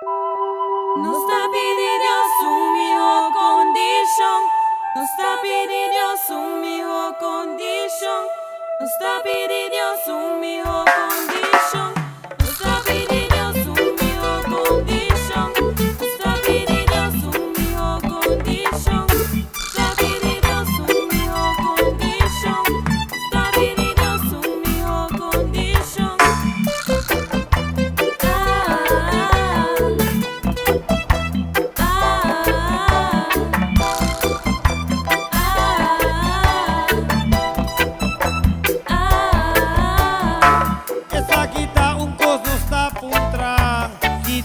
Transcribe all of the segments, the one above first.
Não está pedindo assumiu condition. Não está pedindo assumiu condition. Não está pedindo assumiu condition. Não está pedindo assumiu condition. Não está pedindo assumiu condition. Está pedindo assumiu condition. Está pedindo assumiu condition.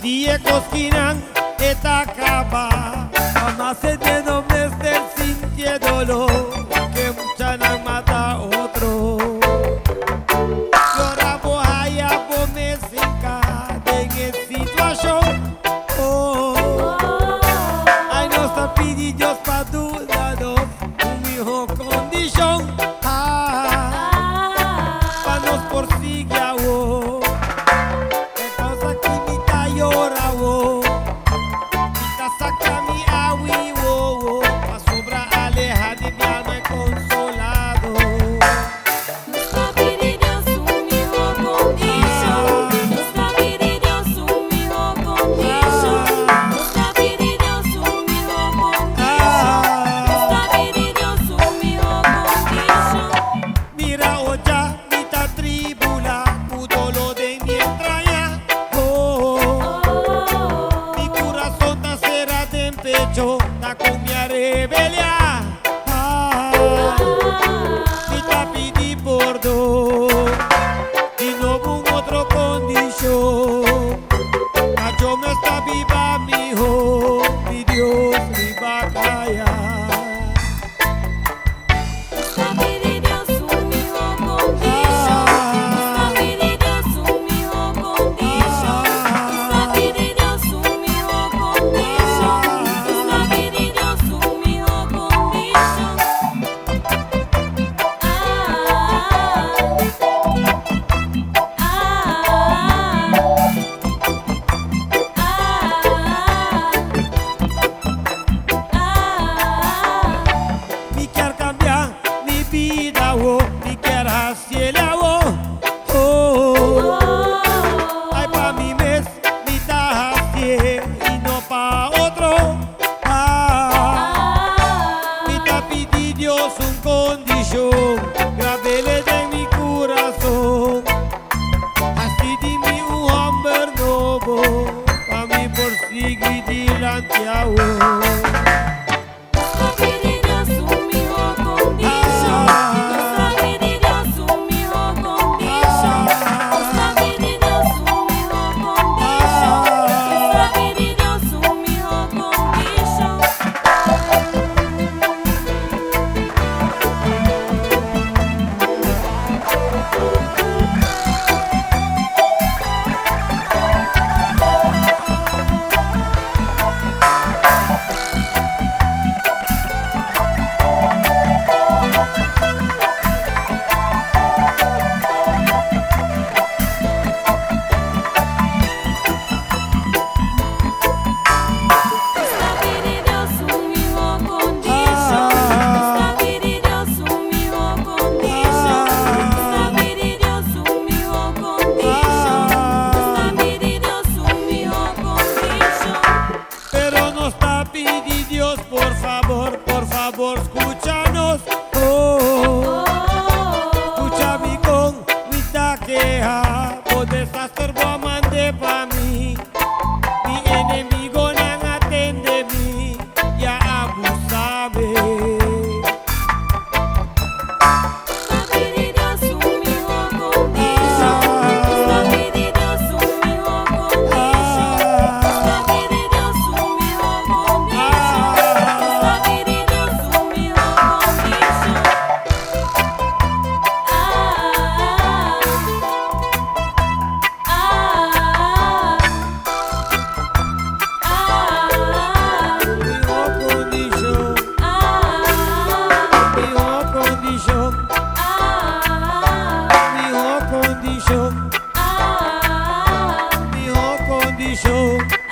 Die coschinan eta capa, mamá se tiene mester sintió dolor, que mucha nan mata otro. Llora bohaya por me sinca en esta situación. Oh, ay no está pidiendo pa dudados, un hijo condición. Pa nos por sigue a vos. Na con mi rebelión, mi tapi di bordo, y no con otro condición. Yo me está viva mi hijo, mi Dios, mi bacaya. Ni quiera así el agua, ay pa' mi mes, mi taja y no pa' otro. Mi tapi di Dios un condición, gravele de mi corazón. Así di mi un hombre nuevo, pa' mi por seguir delante a vos. Por favor, escúchanos. Escucha mi con mi taqueja, vos desastre vos mande pa' mí. Mi enemigo no atende mí, ya abusabe. condition.